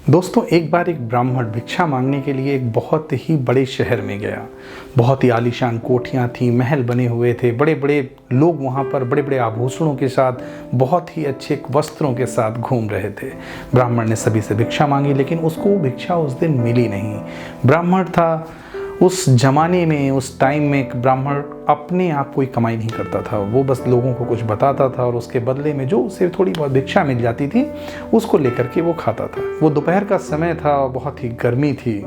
दोस्तों, एक बार एक ब्राह्मण भिक्षा मांगने के लिए एक बहुत ही बड़े शहर में गया। बहुत ही आलीशान कोठियाँ थीं, महल बने हुए थे, बड़े बड़े लोग वहाँ पर बड़े बड़े आभूषणों के साथ, बहुत ही अच्छे वस्त्रों के साथ घूम रहे थे। ब्राह्मण ने सभी से भिक्षा मांगी, लेकिन उसको वो भिक्षा उस दिन मिली नहीं। ब्राह्मण था, उस जमाने में, उस टाइम में एक ब्राह्मण अपने आप कोई कमाई नहीं करता था। वो बस लोगों को कुछ बताता था और उसके बदले में जो उसे थोड़ी बहुत भिक्षा मिल जाती थी उसको लेकर के वो खाता था। वो दोपहर का समय था, बहुत ही गर्मी थी।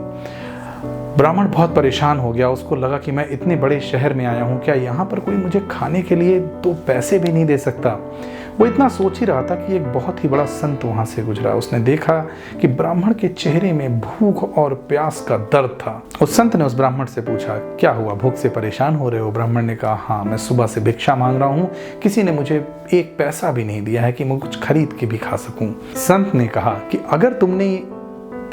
ब्राह्मण बहुत परेशान हो गया। उसको लगा कि मैं इतने बड़े शहर में आया हूँ, क्या यहाँ पर कोई मुझे खाने के लिए तो पैसे भी नहीं दे सकता। वो इतना सोच ही रहा था कि एक बहुत ही बड़ा संत वहाँ से गुजरा। उसने देखा कि ब्राह्मण के चेहरे में भूख और प्यास का दर्द था। उस संत ने उस ब्राह्मण से पूछा, क्या हुआ, भूख से परेशान हो रहे हो? ब्राह्मण ने कहा, हाँ, मैं सुबह से भिक्षा मांग रहा हूँ, किसी ने मुझे एक पैसा भी नहीं दिया है कि मैं कुछ खरीद के भी खा सकूँ। संत ने कहा कि अगर तुमने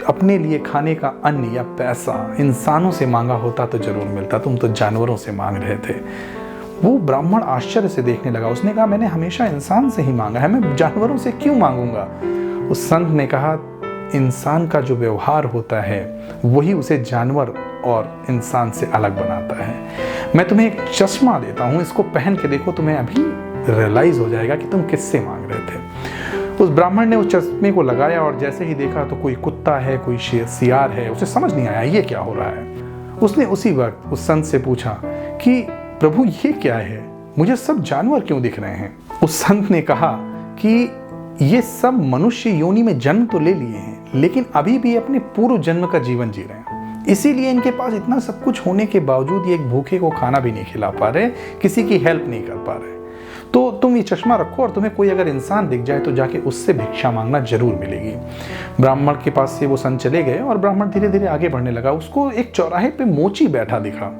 अपने लिए खाने का अन्न या पैसा इंसानों से मांगा होता तो जरूर मिलता, तुम तो जानवरों से मांग रहे थे। वो ब्राह्मण आश्चर्य से देखने लगा। उसने कहा, मैंने हमेशा इंसान से ही मांगा है, मैं जानवरों से क्यों मांगूंगा? उस संत ने कहा, इंसान का जो व्यवहार होता है वही उसे जानवर और इंसान से अलग बनाता है। मैं तुम्हें एक चश्मा देता हूँ, इसको पहन के देखो, तुम्हें अभी रियलाइज हो जाएगा कि तुम किससे मांग रहे थे। उस ब्राह्मण ने उस चश्मे को लगाया और जैसे ही देखा तो कोई कुत्ता है, कोई सियार है। उसे समझ नहीं आया ये क्या हो रहा है। उसने उसी वक्त उस संत से पूछा कि प्रभु, ये क्या है, मुझे सब जानवर क्यों दिख रहे हैं? उस संत ने कहा कि ये सब मनुष्य योनि में जन्म तो ले लिए हैं, लेकिन अभी भी अपने पूर्व जन्म का जीवन जी रहे हैं। इसीलिए इनके पास इतना सब कुछ होने के बावजूद ये एक भूखे को खाना भी नहीं खिला पा रहे, किसी की हेल्प नहीं कर पा रहे। तो तुम ये चश्मा रखो और तुम्हें कोई अगर इंसान दिख जाए तो जाके उससे भिक्षा मांगना जरूर मिलेगी। ब्राह्मण के पास से वो संत चले गए और ब्राह्मण धीरे धीरे आगे बढ़ने लगा। उसको एक चौराहे पे मोची बैठा दिखा।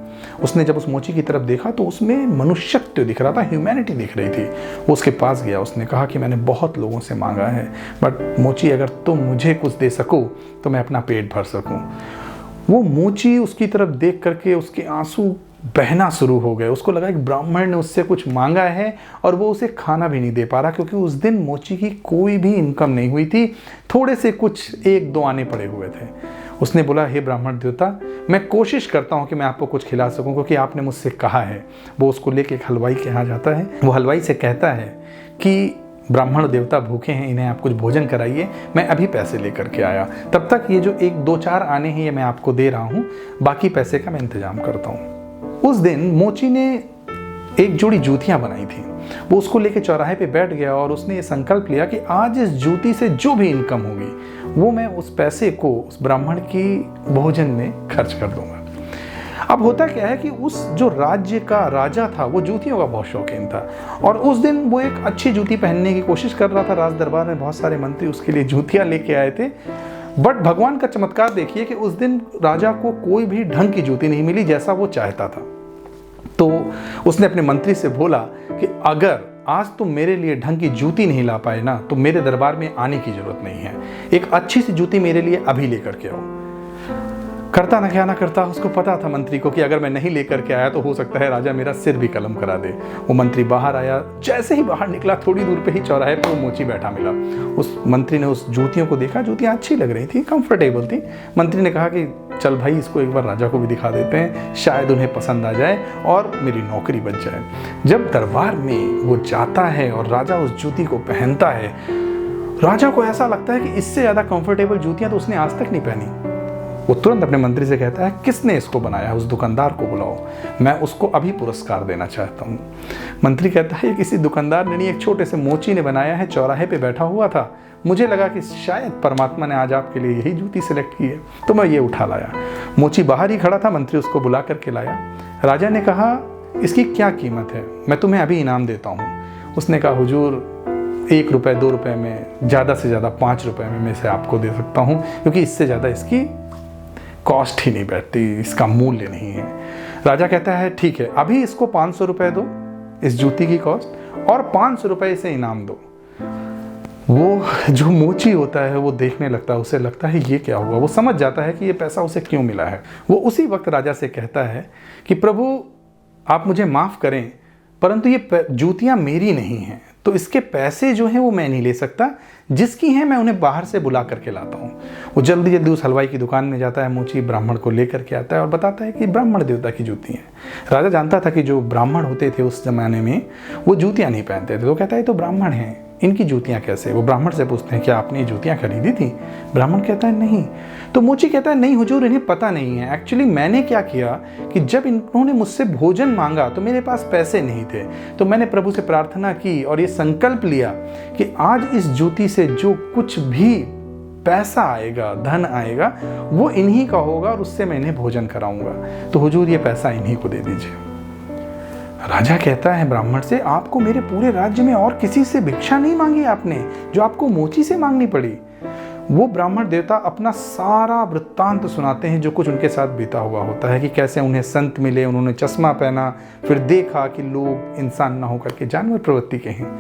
उसने जब उस मोची की तरफ देखा तो उसमें मनुष्यत्व दिख रहा था, ह्यूमैनिटी दिख रही थी। वो उसके पास गया। उसने कहा कि मैंने बहुत लोगों से मांगा है, बट मोची, अगर तुम मुझे कुछ दे सको तो मैं अपना पेट भर सकूं। वो मोची उसकी तरफ देख करके उसके आंसू बहना शुरू हो गए। उसको लगा कि ब्राह्मण ने उससे कुछ मांगा है और वो उसे खाना भी नहीं दे पा रहा, क्योंकि उस दिन मोची की कोई भी इनकम नहीं हुई थी। थोड़े से कुछ 1-2 आने पड़े हुए थे। उसने बोला, हे ब्राह्मण देवता, मैं कोशिश करता हूँ कि मैं आपको कुछ खिला सकूँ, क्योंकि आपने मुझसे कहा है। वो उसको लेके एक हलवाई के यहाँ जाता है। वो हलवाई से कहता है कि ब्राह्मण देवता भूखे हैं, इन्हें आप कुछ भोजन कराइए, मैं अभी पैसे लेकर के आया। तब तक ये जो 1-2-4 आने हैं ये मैं आपको दे रहा हूँ, बाकी पैसे का मैं इंतजाम करता हूँ। उस दिन मोची ने एक जोड़ी जूतियां बनाई थी। वो उसको लेके चौराहे पे बैठ गया और उसने ये संकल्प लिया कि आज इस जूती से जो भी इनकम होगी वो मैं उस पैसे को उस ब्राह्मण की भोजन में खर्च कर दूंगा। अब होता क्या है कि उस जो राज्य का राजा था वो जूतियों का बहुत शौकीन था, और उस दिन वो एक अच्छी जूती पहनने की कोशिश कर रहा था। राज दरबार में बहुत सारे मंत्री उसके लिए जूतियां लेके आए थे, बट भगवान का चमत्कार देखिए कि उस दिन राजा को कोई भी ढंग की जूती नहीं मिली जैसा वो चाहता था। तो उसने अपने मंत्री से बोला कि अगर आज तुम मेरे लिए ढंग की जूती नहीं ला पाए ना, तो मेरे दरबार में आने की जरूरत नहीं है। एक अच्छी सी जूती मेरे लिए अभी लेकर के आओ। करता ना क्या ना करता, उसको पता था मंत्री को कि अगर मैं नहीं लेकर के आया तो हो सकता है राजा मेरा सिर भी कलम करा दे। वो मंत्री बाहर आया। जैसे ही बाहर निकला, थोड़ी दूर पे ही चौराहे पे वो मोची बैठा मिला। उस मंत्री ने उस जूतियों को देखा। जूतियाँ अच्छी लग रही थी, कंफर्टेबल थी। मंत्री ने कहा कि चल भाई, इसको एक बार राजा को भी दिखा देते हैं, शायद उन्हें पसंद आ जाए और मेरी नौकरी बच जाए। जब दरबार में वो जाता है और राजा उस जूती को पहनता है, राजा को ऐसा लगता है कि इससे ज़्यादा कंफर्टेबल जूतियाँ तो उसने आज तक नहीं पहनी। वो तुरंत अपने मंत्री से कहता है, किसने इसको बनाया? उस दुकानदार को बुलाओ, मैं उसको अभी पुरस्कार देना चाहता हूँ। मंत्री कहता है, ये किसी दुकानदार ने नहीं, एक छोटे से मोची ने बनाया है, चौराहे पे बैठा हुआ था। मुझे लगा कि शायद परमात्मा ने आज आपके लिए यही जूती सिलेक्ट की है, तो मैं ये उठा लाया। मोची बाहर ही खड़ा था, मंत्री उसको बुला करके लाया। राजा ने कहा, इसकी क्या कीमत है? मैं तुम्हें अभी इनाम देता हूँ। उसने कहा, हुजूर, 1 रुपये 2 रुपये में, ज़्यादा से ज़्यादा 5 रुपये में मैं इसे आपको दे सकता हूँ, क्योंकि इससे ज़्यादा इसकी कॉस्ट ही नहीं बैठती, इसका मूल्य नहीं है। राजा कहता है, ठीक है, अभी इसको 500 रुपये दो, इस जूती की कॉस्ट, और 500 रुपये इसे इनाम दो। वो जो मोची होता है वो देखने लगता है, उसे लगता है ये क्या हुआ। वो समझ जाता है कि ये पैसा उसे क्यों मिला है। वो उसी वक्त राजा से कहता है कि प्रभु, आप मुझे माफ़ करें, परंतु ये जूतियाँ मेरी नहीं हैं, तो इसके पैसे जो हैं वो मैं नहीं ले सकता, जिसकी हैं मैं उन्हें बाहर से बुला करके लाता हूँ। वो जल्दी जल्दी उस हलवाई की दुकान में जाता है, मोची ब्राह्मण को लेकर के आता है और बताता है कि ब्राह्मण देवता की जूती हैं। राजा जानता था कि जो ब्राह्मण होते थे उस जमाने में वो जूतियाँ नहीं पहनते थे, तो कहता है तो ब्राह्मण हैं, इनकी जूतियाँ कैसे? वो ब्राह्मण से पूछते हैं क्या आपने ये जूतियाँ खरीदी थी? ब्राह्मण कहता है नहीं। तो मोची कहता है नहीं हुजूर, इन्हें पता नहीं है। एक्चुअली मैंने क्या किया कि जब इन्होंने मुझसे भोजन मांगा तो मेरे पास पैसे नहीं थे, तो मैंने प्रभु से प्रार्थना की और ये संकल्प लिया कि आज इस जूती से जो कुछ भी पैसा आएगा, धन आएगा, वो इन्हीं का होगा और उससे मैं इन्हें भोजन कराऊंगा, तो हुजूर ये पैसा इन्हीं को दे दीजिए। राजा कहता है ब्राह्मण से, आपको मेरे पूरे राज्य में और किसी से भिक्षा नहीं मांगी आपने जो आपको मोची से मांगनी पड़ी? वो ब्राह्मण देवता अपना सारा वृत्तांत सुनाते हैं जो कुछ उनके साथ बीता हुआ होता है, कि कैसे उन्हें संत मिले, उन्होंने चश्मा पहना, फिर देखा कि लोग इंसान ना होकर के जानवर प्रवृत्ति के हैं।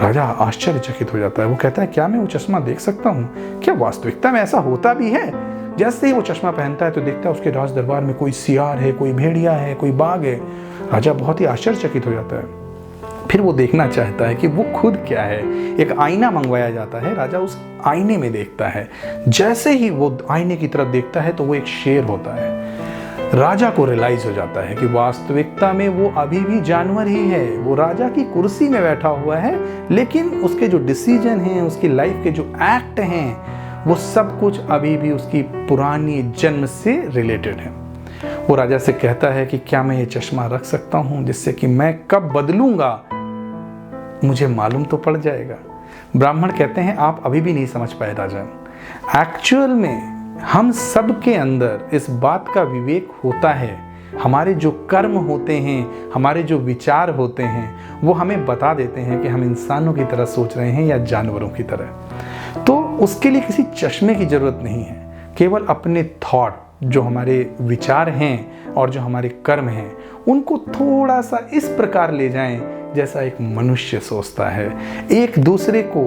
राजा आश्चर्यचकित हो जाता है। वो कहता है क्या मैं वो चश्मा देख सकता हूँ? क्या वास्तविकता में ऐसा होता भी है? जैसे ही वो चश्मा पहनता है तो देखता है उसके राज दरबार में कोई सियार है, कोई भेड़िया है, कोई बाघ है। राजा बहुत ही आश्चर्यचकित हो जाता है। फिर वो देखना चाहता है कि वो खुद क्या है। एक आईना मंगवाया जाता है, राजा उस आईने में देखता है। जैसे ही वो आईने की तरफ देखता है तो वो एक शेर होता है। राजा को रियलाइज हो जाता है कि वास्तविकता में वो अभी भी जानवर ही है। वो राजा की कुर्सी में बैठा हुआ है, लेकिन उसके जो डिसीजन हैं, उसकी लाइफ के जो एक्ट हैं, वो सब कुछ अभी भी उसकी पुरानी जन्म से रिलेटेड है। वो राजा से कहता है कि क्या मैं ये चश्मा रख सकता हूं, जिससे कि मैं कब बदलूंगा मुझे मालूम तो पड़ जाएगा। ब्राह्मण कहते हैं आप अभी भी नहीं समझ पाए राजन, एक्चुअल में हम सब के अंदर इस बात का विवेक होता है। हमारे जो कर्म होते हैं, हमारे जो विचार होते हैं, वो हमें बता देते हैं कि हम इंसानों की तरह सोच रहे हैं या जानवरों की तरह। तो उसके लिए किसी चश्मे की जरूरत नहीं है, केवल अपने थॉट, जो हमारे विचार हैं और जो हमारे कर्म हैं, उनको थोड़ा सा इस प्रकार ले जाएं जैसा एक मनुष्य सोचता है। एक दूसरे को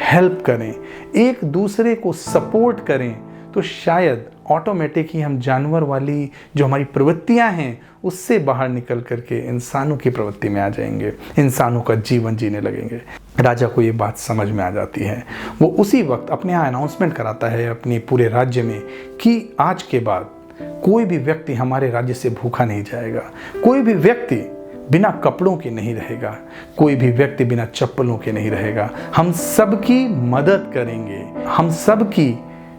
हेल्प करें, एक दूसरे को सपोर्ट करें, तो शायद ऑटोमेटिक ही हम जानवर वाली जो हमारी प्रवृत्तियां हैं उससे बाहर निकल करके इंसानों की प्रवृत्ति में आ जाएंगे, इंसानों का जीवन जीने लगेंगे। राजा को ये बात समझ में आ जाती है। वो उसी वक्त अपने यहाँ अनाउंसमेंट कराता है अपने पूरे राज्य में कि आज के बाद कोई भी व्यक्ति हमारे राज्य से भूखा नहीं जाएगा, कोई भी व्यक्ति बिना कपड़ों के नहीं रहेगा, कोई भी व्यक्ति बिना चप्पलों के नहीं रहेगा। हम सबकी मदद करेंगे, हम सबकी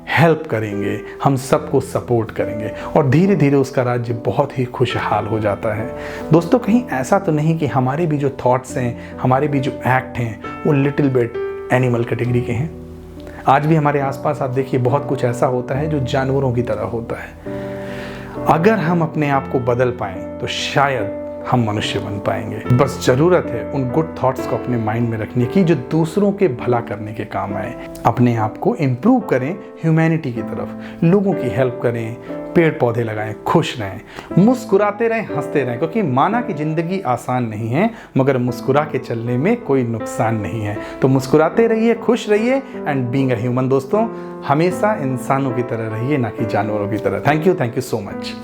हेल्प करेंगे, हम सबको सपोर्ट करेंगे, और धीरे धीरे उसका राज्य बहुत ही खुशहाल हो जाता है। दोस्तों, कहीं ऐसा तो नहीं कि हमारे भी जो थॉट्स हैं, हमारे भी जो एक्ट हैं, वो लिटिल बिट एनिमल कैटेगरी के हैं? आज भी हमारे आसपास आप देखिए बहुत कुछ ऐसा होता है जो जानवरों की तरह होता है। अगर हम अपने आप को बदल पाएं तो शायद हम मनुष्य बन पाएंगे। बस जरूरत है उन गुड थॉट्स को अपने माइंड में रखने की जो दूसरों के भला करने के काम आए। अपने आप को इम्प्रूव करें ह्यूमैनिटी की तरफ, लोगों की हेल्प करें, पेड़ पौधे लगाएं, खुश रहें, मुस्कुराते रहें, हंसते रहें, क्योंकि माना कि जिंदगी आसान नहीं है, मगर मुस्कुरा के चलने में कोई नुकसान नहीं है। तो मुस्कुराते रहिए, खुश रहिए एंड बीइंग अ ह्यूमन। दोस्तों, हमेशा इंसानों की तरह रहिए, ना कि जानवरों की तरह। Thank you so much.